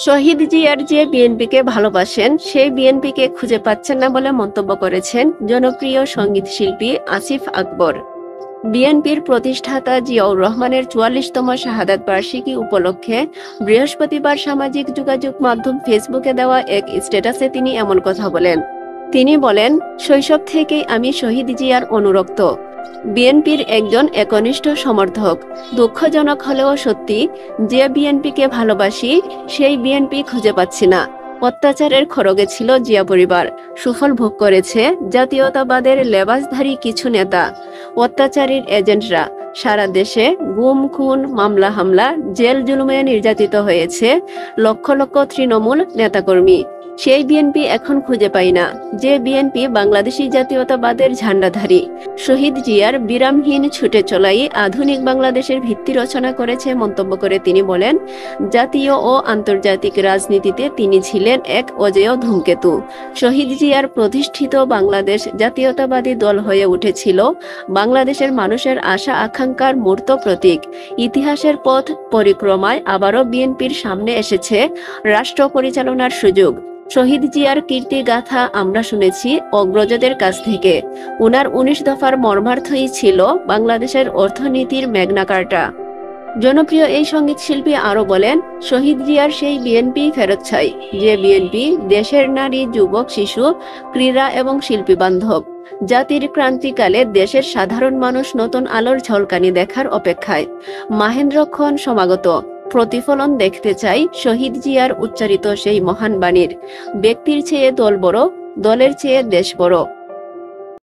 শহীদ জিয়ার যে বিএনপিকে ভালোবাসেন সেই বিএনপিকে খুঁজে পাচ্ছেন না বলে মন্তব্য করেছেন জনপ্রিয় সঙ্গীত শিল্পী আসিফ আকবর। বিএনপির প্রতিষ্ঠাতা জিয়াউর রহমানের ৪৪তম শাহাদাত বার্ষিকী উপলক্ষে বৃহস্পতিবার সামাজিক যোগাযোগ মাধ্যম ফেসবুকে দেওয়া এক স্ট্যাটাসে তিনি এমন কথা বলেন। তিনি বলেন, শৈশব থেকেই আমি শহীদ জিয়ার অনুরক্ত, বিএনপির একজন একনিষ্ঠ সমর্থক। দুঃখজনক হলেও সত্যি, যে বিএনপিকে ভালোবাসি সেই বিএনপি খুঁজে পাচ্ছি না। অত্যাচারের খড়গে ছিল জিয়া পরিবার, সুফল ভোগ করেছে জাতীয়তাবাদের লেবাসধারী কিছু নেতা। অত্যাচারীর এজেন্টরা সারা দেশে গুম খুন মামলা হামলা জেল জুলুমে নির্যাতিত হয়েছে লক্ষ লক্ষ তৃণমূল নেতাকর্মী। সেই বিএনপি এখন খুঁজে পাই না, যে বিএনপি বাংলাদেশি জাতীয়তাবাদের ঝান্ডাধারী। শহীদ জিয়ার বিরামহীন ছুটে চলাই আধুনিক বাংলাদেশের ভিত্তি রচনা করেছে মন্তব্য করে তিনি বলেন, জাতীয় ও আন্তর্জাতিক রাজনীতিতে তিনি ছিলেন এক অজেয় ধূমকেতু। শহীদ জিয়ার প্রতিষ্ঠিত বাংলাদেশ জাতীয়তাবাদী দল হয়ে উঠেছিল বাংলাদেশের মানুষের আশা আকাঙ্ক্ষার মূর্ত প্রতীক। ইতিহাসের পথ পরিক্রমায় আবারও বিএনপির সামনে এসেছে রাষ্ট্র পরিচালনার সুযোগ। শহীদ জিয়ার কীর্তিগাথা আমরা শুনেছি অগ্রজদের কাছ থেকে। উনার ১৯ দফার মর্মার্থই ছিল বাংলাদেশের অর্থনীতির ম্যাগনা কার্টা। জনপ্রিয় এই সঙ্গীত শিল্পী আরো বলেন, শহীদ জিয়ার সেই বিএনপি ফেরত চাই, যে বিএনপি দেশের নারী যুবক শিশু ক্রীড়া এবং শিল্পী বান্ধব। জাতির ক্রান্তিকালে দেশের সাধারণ মানুষ নতুন আলোর ঝলকানি দেখার অপেক্ষায়। মাহেন্দ্রক্ষণ সমাগত, প্রতিফলন দেখতে চাই শহীদ জিয়ার উচ্চারিত সেই মহান বাণীর, ব্যক্তির চেয়ে দল বড়, দলের চেয়ে দেশ বড়।